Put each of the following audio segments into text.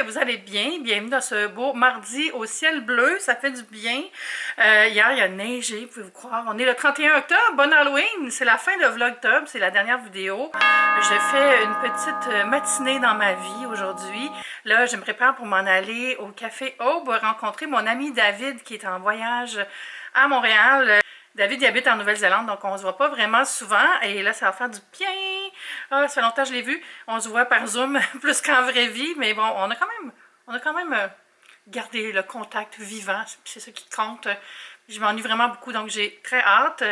vous allez bien. Bienvenue dans ce beau mardi au ciel bleu, ça fait du bien. Hier, il a neigé, pouvez-vous croire. On est le 31 octobre, bon Halloween, c'est la fin de Vlogtober, c'est la dernière vidéo. J'ai fait une petite matinée dans ma vie aujourd'hui. Là, je me prépare pour m'en aller au Café Aube, rencontrer mon ami David qui est en voyage à Montréal. David il habite en Nouvelle-Zélande, donc on se voit pas vraiment souvent. Et là, ça va faire du bien. Ah, ça fait longtemps que je l'ai vu. On se voit par Zoom plus qu'en vraie vie. Mais bon, on a quand même gardé le contact vivant. C'est ça qui compte. Je m'ennuie vraiment beaucoup, donc j'ai très hâte.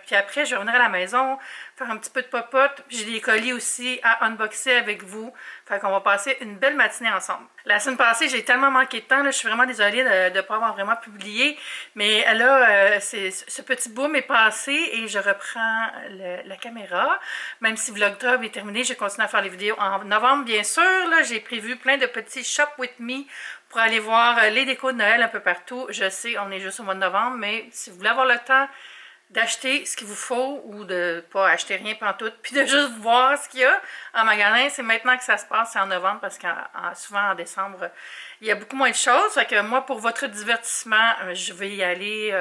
Puis après, je vais revenir à la maison, faire un petit peu de popote. J'ai des colis aussi à unboxer avec vous. Fait qu'on va passer une belle matinée ensemble. La semaine passée, j'ai tellement manqué de temps. Là, je suis vraiment désolée de ne pas avoir vraiment publié. Mais là, ce petit boom est passé et je reprends la caméra. Même si Vlogtober est terminé, je continue à faire les vidéos en novembre, bien sûr. Là, j'ai prévu plein de petits Shop With Me pour aller voir les décos de Noël un peu partout. Je sais, on est juste au mois de novembre, mais si vous voulez avoir le temps d'acheter ce qu'il vous faut ou de pas acheter rien pantoute, puis de juste voir ce qu'il y a en magasin, c'est maintenant que ça se passe, c'est en novembre, parce que souvent en décembre, il y a beaucoup moins de choses. Fait que moi, pour votre divertissement, je vais y aller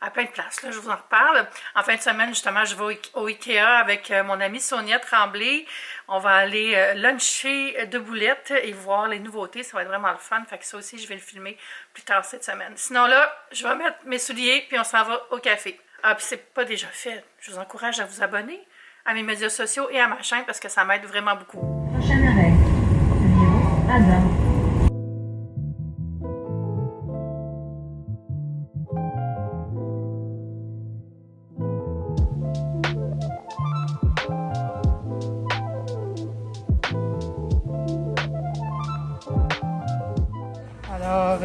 à plein de places, là, je vous en reparle. En fin de semaine, justement, je vais au Ikea avec mon amie Sonia Tremblay. On va aller luncher de boulettes et voir les nouveautés. Ça va être vraiment le fun. Fait que ça aussi, je vais le filmer plus tard cette semaine. Sinon là, je vais mettre mes souliers puis on s'en va au café. Ah, puis c'est pas déjà fait. Je vous encourage à vous abonner à mes médias sociaux et à ma chaîne parce que ça m'aide vraiment beaucoup. Prochain arrêt, Rio, Adam. Alors,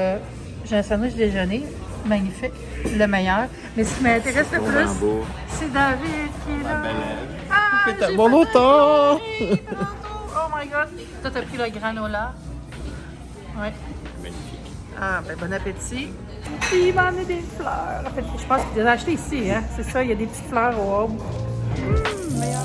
j'ai un sandwich déjeuner, magnifique, le meilleur. Mais ce qui m'intéresse le plus, c'est David qui est là. Ah, Fais mon autant! Oh my god! Toi, t'as pris le granola. Ouais. Magnifique. Ah, ben bon appétit. Puis il m'en met des fleurs. En fait, je pense qu'il les a achetées ici, hein. C'est ça, il y a des petites fleurs au hub. Meilleur.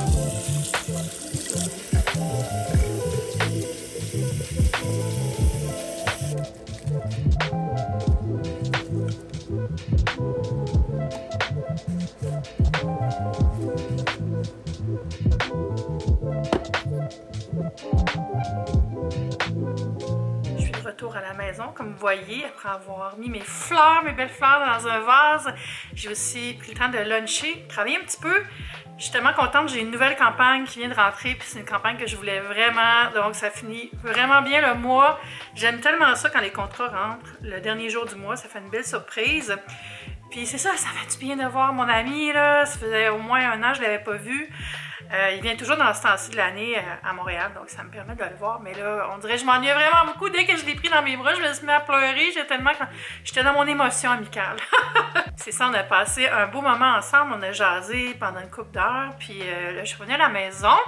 Je suis de retour à la maison, comme vous voyez, après avoir mis mes fleurs, mes belles fleurs dans un vase. J'ai aussi pris le temps de luncher, travailler un petit peu. Je suis tellement contente, j'ai une nouvelle campagne qui vient de rentrer, puis c'est une campagne que je voulais vraiment, donc ça finit vraiment bien le mois. J'aime tellement ça quand les contrats rentrent le dernier jour du mois, ça fait une belle surprise. Puis c'est ça fait du bien de voir mon ami, là. Ça faisait au moins un an que je ne l'avais pas vu. Il vient toujours dans ce temps-ci de l'année à Montréal, donc ça me permet de le voir. Mais là, on dirait que je m'ennuyais vraiment beaucoup. Dès que je l'ai pris dans mes bras, je me suis mis à pleurer. J'étais dans mon émotion amicale. C'est ça, on a passé un beau moment ensemble. On a jasé pendant une couple d'heures. Puis là, je suis revenue à la maison,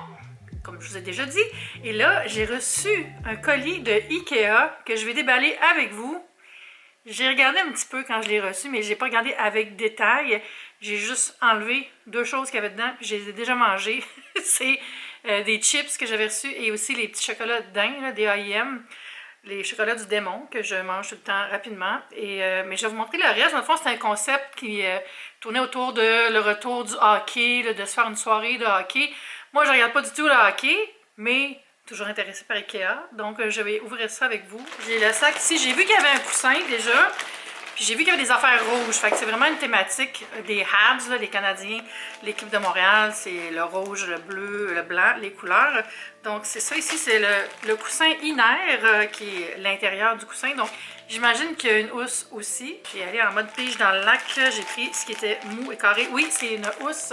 comme je vous ai déjà dit. Et là, j'ai reçu un colis de Ikea que je vais déballer avec vous. J'ai regardé un petit peu quand je l'ai reçu, mais je n'ai pas regardé avec détail. J'ai juste enlevé deux choses qu'il y avait dedans, puis je les ai déjà mangées. C'est des chips que j'avais reçus et aussi les petits chocolats d'Inde, des A.I.M. Les chocolats du démon que je mange tout le temps rapidement. Mais je vais vous montrer le reste. Dans le fond, c'est un concept qui tournait autour de le retour du hockey, là, de se faire une soirée de hockey. Moi, je ne regarde pas du tout le hockey, mais toujours intéressée par Ikea, donc je vais ouvrir ça avec vous. J'ai le sac ici, j'ai vu qu'il y avait un coussin déjà, puis j'ai vu qu'il y avait des affaires rouges, fait que c'est vraiment une thématique des Habs, là, les Canadiens, l'équipe de Montréal, c'est le rouge, le bleu, le blanc, les couleurs. Donc c'est ça ici, c'est le coussin Iner, qui est l'intérieur du coussin, donc j'imagine qu'il y a une housse aussi. J'ai allé en mode pige dans le lac, j'ai pris ce qui était mou et carré. Oui, c'est une housse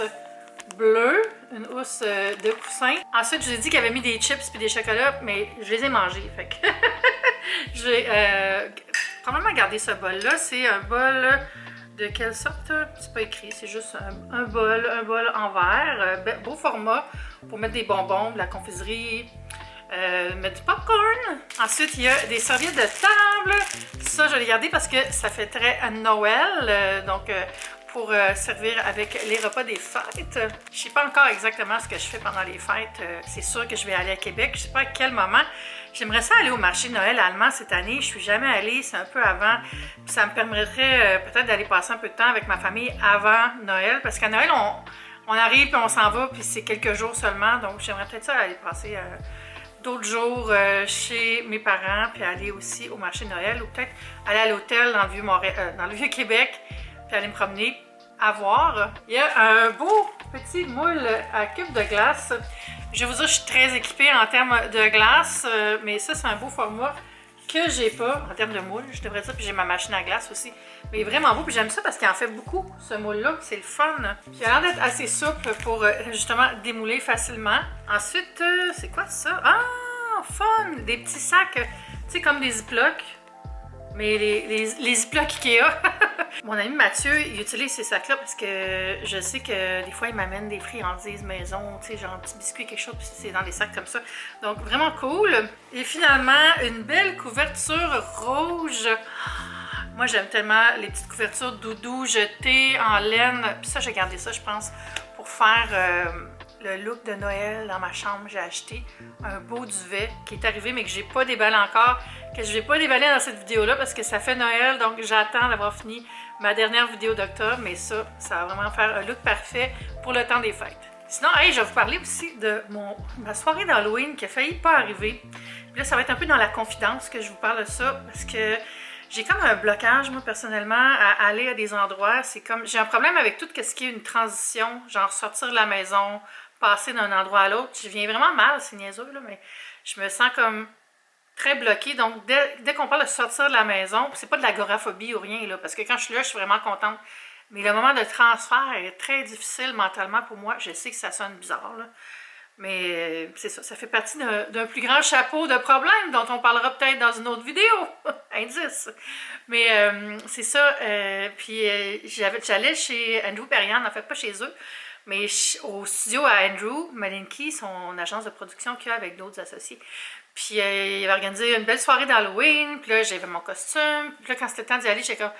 bleu, une housse de coussin. Ensuite, je vous ai dit qu'il avait mis des chips et des chocolats, mais je les ai mangés. Fait que je vais probablement garder ce bol-là. C'est un bol de quelle sorte? C'est pas écrit, c'est juste un bol en verre. Beau format pour mettre des bonbons, de la confiserie, mettre du popcorn. Ensuite, il y a des serviettes de table. Ça, je vais les garder parce que ça fait très à Noël. Donc, pour servir avec les repas des fêtes. Je sais pas encore exactement ce que je fais pendant les fêtes. C'est sûr que je vais aller à Québec. Je sais pas à quel moment. J'aimerais ça aller au marché de Noël allemand cette année. Je suis jamais allée, c'est un peu avant. Puis ça me permettrait peut-être d'aller passer un peu de temps avec ma famille avant Noël. Parce qu'à Noël, on arrive puis on s'en va, puis c'est quelques jours seulement. Donc j'aimerais peut-être ça aller passer d'autres jours chez mes parents, puis aller aussi au marché de Noël, ou peut-être aller à l'hôtel dans le dans le vieux Québec, puis aller me promener, à voir. Il y a un beau petit moule à cube de glace. Je vais vous dire, je suis très équipée en termes de glace, mais ça, c'est un beau format que j'ai pas en termes de moule, je devrais dire, puis j'ai ma machine à glace aussi. Mais il est vraiment beau, puis j'aime ça parce qu'il en fait beaucoup, ce moule-là, c'est le fun. Puis il a l'air d'être assez souple pour justement démouler facilement. Ensuite, c'est quoi ça? Ah, fun! Des petits sacs, tu sais, comme des Ziploc, mais les Ziploc Ikea. Mon ami Mathieu, il utilise ces sacs-là parce que je sais que des fois, il m'amène des friandises maison, tu sais, genre un petit biscuit, quelque chose, puis c'est dans des sacs comme ça. Donc, vraiment cool. Et finalement, une belle couverture rouge. Moi, j'aime tellement les petites couvertures doudou jetées en laine. Puis ça, j'ai gardé ça, je pense, pour faire le look de Noël dans ma chambre. J'ai acheté un beau duvet qui est arrivé, mais que j'ai pas déballé encore, que je vais pas déballer dans cette vidéo-là parce que ça fait Noël, donc j'attends d'avoir fini ma dernière vidéo d'octobre. Mais ça va vraiment faire un look parfait pour le temps des fêtes. Sinon, hey, je vais vous parler aussi de ma soirée d'Halloween qui a failli pas arriver. Puis là, ça va être un peu dans la confidence que je vous parle de ça parce que j'ai comme un blocage, moi, personnellement, à aller à des endroits. C'est comme, j'ai un problème avec tout ce qui est une transition, genre sortir de la maison, passer d'un endroit à l'autre. Je viens vraiment mal, c'est niaiseux, là, mais je me sens comme très bloquée. Donc, dès qu'on parle de sortir de la maison, c'est pas de l'agoraphobie ou rien, là, parce que quand je suis là, je suis vraiment contente. Mais le moment de transfert est très difficile mentalement pour moi. Je sais que ça sonne bizarre, là. Mais c'est ça, ça fait partie d'un plus grand chapeau de problèmes dont on parlera peut-être dans une autre vidéo. Indice. Mais c'est ça. Puis j'allais chez Andrew Perriand, en fait pas chez eux, mais au studio à Andrew Malinky, son agence de production qu'il a avec d'autres associés. Puis il avait organisé une belle soirée d'Halloween. Puis là, j'avais mon costume. Puis là, quand c'était le temps d'y aller, j'étais comme...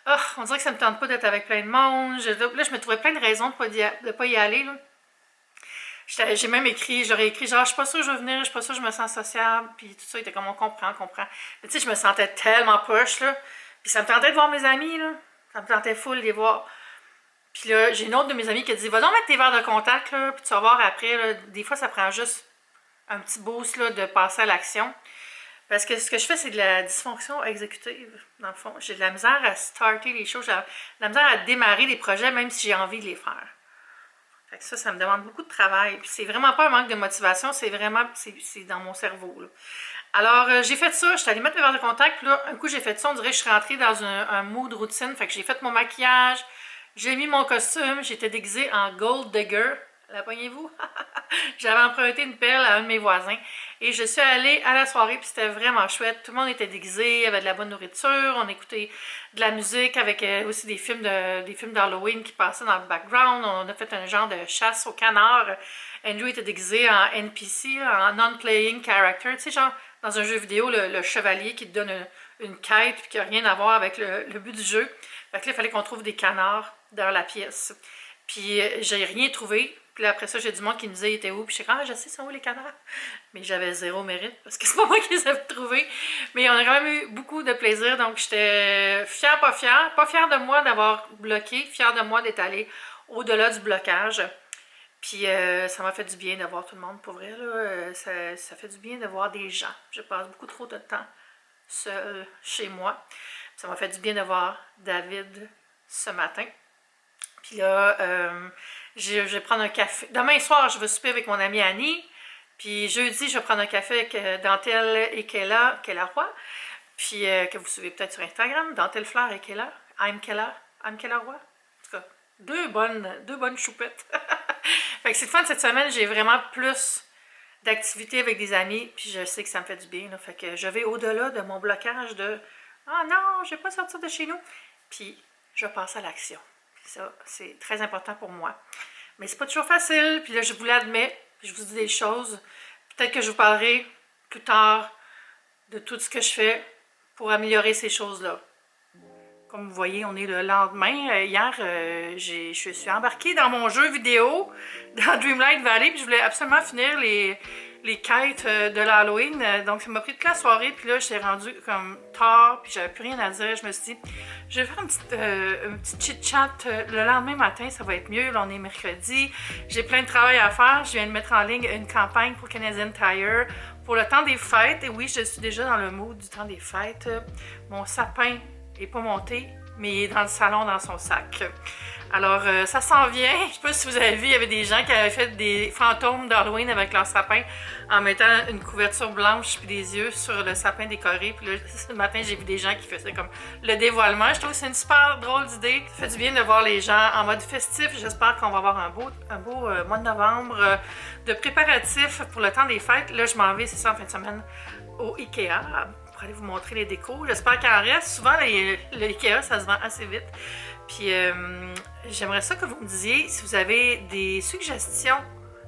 Oh, on dirait que ça me tente pas d'être avec plein de monde. Là, je me trouvais plein de raisons de pas y aller, là. J'ai même écrit, j'aurais écrit genre, je suis pas sûre que je vais venir, je suis pas sûre que je me sens sociable, puis tout ça, il était comme, on comprend. Mais tu sais, je me sentais tellement poche, là, puis ça me tentait de voir mes amis, là, ça me tentait full de les voir. Puis là, j'ai une autre de mes amies qui a dit, va donc mettre tes verres de contact, là, puis tu vas voir après, là, des fois, ça prend juste un petit boost, là, de passer à l'action. Parce que ce que je fais, c'est de la dysfonction exécutive, dans le fond. J'ai de la misère à starter les choses, j'ai de la misère à démarrer les projets, même si j'ai envie de les faire. Fait que ça me demande beaucoup de travail. Puis c'est vraiment pas un manque de motivation, c'est vraiment, c'est dans mon cerveau, là. Alors, j'ai fait ça, j'étais allée mettre mes verres de contact, puis là, un coup, j'ai fait ça, on dirait que je suis rentrée dans un mood routine. Fait que j'ai fait mon maquillage, j'ai mis mon costume, j'étais déguisée en Gold Digger. La poignez-vous? J'avais emprunté une perle à un de mes voisins. Et je suis allée à la soirée, puis c'était vraiment chouette. Tout le monde était déguisé, il y avait de la bonne nourriture, on écoutait de la musique avec aussi des films d'Halloween qui passaient dans le background. On a fait un genre de chasse au canard. Andrew était déguisé en NPC, en non-playing character. Tu sais, genre dans un jeu vidéo, le chevalier qui te donne une quête puis qui n'a rien à voir avec le but du jeu. Fait que là, il fallait qu'on trouve des canards dans la pièce. Puis j'ai rien trouvé. Puis là, après ça, j'ai du monde qui me disait, il était où? Puis je suis comme, ah, je sais, sont où les canards? Mais j'avais zéro mérite parce que c'est pas moi qui les avais trouvés. Mais on a quand même eu beaucoup de plaisir. Donc, j'étais fière, pas fière. Pas fière de moi d'avoir bloqué, fière de moi d'être allée au-delà du blocage. Puis ça m'a fait du bien de voir tout le monde, pour vrai. Là. Ça fait du bien de voir des gens. Je passe beaucoup trop de temps seule chez moi. Ça m'a fait du bien de voir David ce matin. Puis là, je vais prendre un café. Demain soir, je vais souper avec mon amie Annie. Puis jeudi, je vais prendre un café avec Dentelle et Kella Roy. Puis que vous suivez peut-être sur Instagram, Dentelle Fleur et Kella. I'm Kella Roy. En tout cas, deux bonnes choupettes. Fait que c'est le fun cette semaine, j'ai vraiment plus d'activités avec des amis. Puis je sais que ça me fait du bien. Là. Fait que je vais au-delà de mon blocage de « Ah non, je ne vais pas sortir de chez nous. » Puis je passe à l'action. Ça, c'est très important pour moi. Mais c'est pas toujours facile. Puis là, je vous l'admets. Je vous dis des choses. Peut-être que je vous parlerai plus tard de tout ce que je fais pour améliorer ces choses-là. Comme vous voyez, on est le lendemain. Hier, je suis embarquée dans mon jeu vidéo dans Dreamlight Valley, puis je voulais absolument finir les quêtes de l'Halloween. Donc, ça m'a pris toute la soirée, puis là, j'étais rendue comme tard, puis j'avais plus rien à dire. Je me suis dit, je vais faire un petit chit-chat le lendemain matin, ça va être mieux. Là, on est mercredi. J'ai plein de travail à faire. Je viens de mettre en ligne une campagne pour Canadian Tire pour le temps des fêtes. Et oui, je suis déjà dans le mood du temps des fêtes. Mon sapin n'est pas monté, mais il est dans le salon dans son sac. Alors, ça s'en vient. Je sais pas si vous avez vu, il y avait des gens qui avaient fait des fantômes d'Halloween avec leur sapin en mettant une couverture blanche puis des yeux sur le sapin décoré. Puis là, ce matin, j'ai vu des gens qui faisaient comme le dévoilement. Je trouve que c'est une super drôle d'idée. Ça fait du bien de voir les gens en mode festif. J'espère qu'on va avoir un beau mois de novembre de préparatifs pour le temps des fêtes. Là, je m'en vais, c'est ça, en fin de semaine, au Ikea. Pour aller vous montrer les décos. J'espère qu'il en reste. Souvent, le Ikea, ça se vend assez vite. Puis, j'aimerais ça que vous me disiez si vous avez des suggestions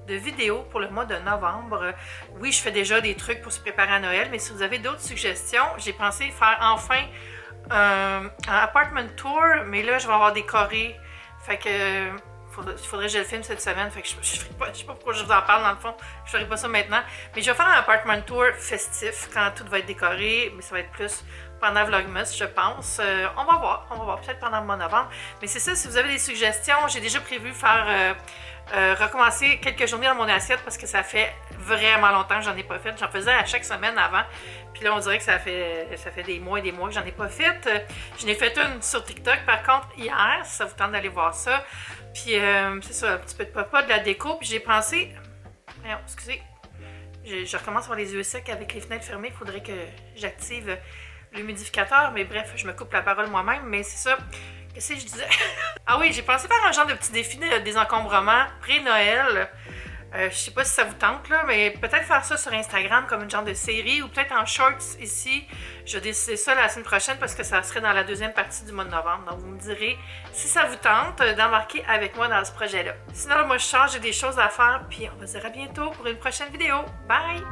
de vidéos pour le mois de novembre. Oui, je fais déjà des trucs pour se préparer à Noël, mais si vous avez d'autres suggestions, j'ai pensé faire enfin un apartment tour, mais là, je vais avoir décoré. Fait que... il faudrait que je le filme cette semaine, fait que je sais pas pourquoi je vous en parle dans le fond, je ferai pas ça maintenant, mais je vais faire un apartment tour festif quand tout va être décoré, mais ça va être plus pendant Vlogmas, je pense. On va voir, peut-être pendant le mois de novembre, mais c'est ça, si vous avez des suggestions, j'ai déjà prévu faire recommencer quelques journées dans mon assiette parce que ça fait vraiment longtemps que j'en ai pas fait, j'en faisais à chaque semaine avant, puis là on dirait que ça fait des mois et des mois que j'en ai pas fait. Je n'ai fait une sur TikTok par contre hier, si ça vous tente d'aller voir ça. Puis c'est ça, un petit peu de papa, de la déco. Puis j'ai pensé... Non, excusez. Je recommence à avoir les yeux secs avec les fenêtres fermées. Il faudrait que j'active l'humidificateur. Mais bref, je me coupe la parole moi-même. Mais c'est ça. Qu'est-ce que je disais? Ah oui, j'ai pensé faire un genre de petit défi de désencombrement pré-Noël. Je sais pas si ça vous tente, là, mais peut-être faire ça sur Instagram comme une genre de série ou peut-être en shorts ici. Je vais décider ça la semaine prochaine parce que ça serait dans la deuxième partie du mois de novembre. Donc, vous me direz si ça vous tente d'embarquer avec moi dans ce projet-là. Sinon, moi, je change, j'ai des choses à faire. Puis, on va se dire à bientôt pour une prochaine vidéo. Bye!